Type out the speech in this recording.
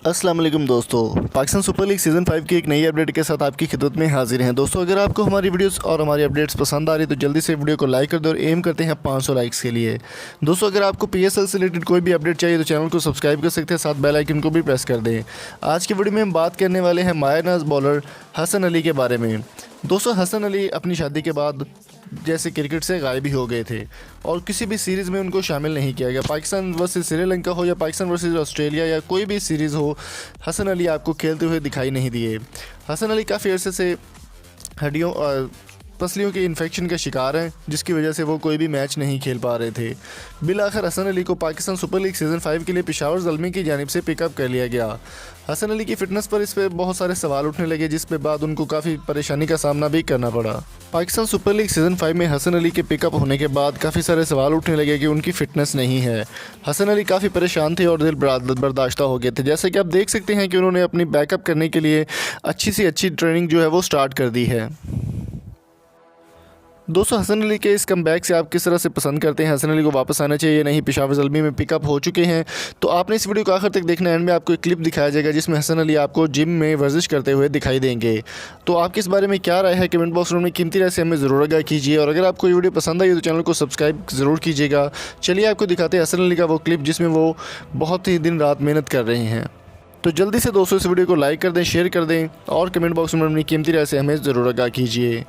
अस्सलाम वालेकुम दोस्तों, पाकिस्तान सुपर लीग सीज़न 5 की एक नई अपडेट के साथ आपकी खिदमत में हाजिर हैं। दोस्तों, अगर आपको हमारी वीडियोस और हमारी अपडेट्स पसंद आ रही है तो जल्दी से वीडियो को लाइक कर दो और एम करते हैं 500 लाइक्स के लिए। दोस्तों, अगर आपको पीएसएल से रिलेटेड कोई भी अपडेट चाहिए तो चैनल को सब्सक्राइब कर सकते हैं, साथ बेल आइकन को भी प्रेस कर दें। आज की वीडियो में हम बात करने वाले हैं मायरनाज बॉलर हसन अली के बारे में। दोस्तों, हसन अली अपनी शादी के बाद जैसे क्रिकेट से गायब ही हो गए थे और किसी भी सीरीज़ में उनको शामिल नहीं किया गया। पाकिस्तान वर्सेस श्रीलंका हो या पाकिस्तान वर्सेस ऑस्ट्रेलिया या कोई भी सीरीज़ हो, हसन अली आपको खेलते हुए दिखाई नहीं दिए। हसन अली काफ़ी अरसे से हड्डियों और पसलियों के इन्फेक्शन का शिकार हैं, जिसकी वजह से वो कोई भी मैच नहीं खेल पा रहे थे। बिलाखिर हसन अली को पाकिस्तान सुपर लीग सीज़न 5 के लिए पेशावर ज़ल्मी की जानिब से पिकअप कर लिया गया। हसन अली की फ़िटनेस पर इस पर बहुत सारे सवाल उठने लगे, जिस पे बाद उनको काफ़ी परेशानी का सामना भी करना पड़ा। पाकिस्तान सुपर लीग सीज़न 5 में हसन अली के पिकअप होने के बाद काफ़ी सारे सवाल उठने लगे कि उनकी फ़िटनेस नहीं है। हसन अली काफ़ी परेशान थे और दिल बर्दाश्ता हो गए थे। जैसे कि आप देख सकते हैं कि उन्होंने अपनी बैकअप करने के लिए अच्छी से अच्छी ट्रेनिंग जो है वो स्टार्ट कर दी है। दोस्तों, हसन अली के इस कमबैक से आप किस तरह से पसंद करते हैं? हसन अली को वापस आना चाहिए या नहीं? पेशावर ज़ल्मी में पिकअप हो चुके हैं, तो आपने इस वीडियो को आखिर तक देखना है। एंड में आपको एक क्लिप दिखाया जाएगा जिसमें हसन अली आपको जिम में वर्जिश करते हुए दिखाई देंगे। तो आपकी इस बारे में क्या राय है? कमेंट बॉक्स में कीमती राय से हमें ज़रूर आगाह कीजिए और अगर आपको ये वीडियो पसंद आई तो चैनल को सब्सक्राइब ज़रूर कीजिएगा। चलिए आपको दिखाते हैं हसन अली का वो क्लिप जिसमें वो बहुत ही दिन रात मेहनत कर रहे हैं। तो जल्दी से दोस्तों इस वीडियो को लाइक कर दें, शेयर कर दें और कमेंट बॉक्स में अपनी कीमती राय से हमें ज़रूर आगाह कीजिए।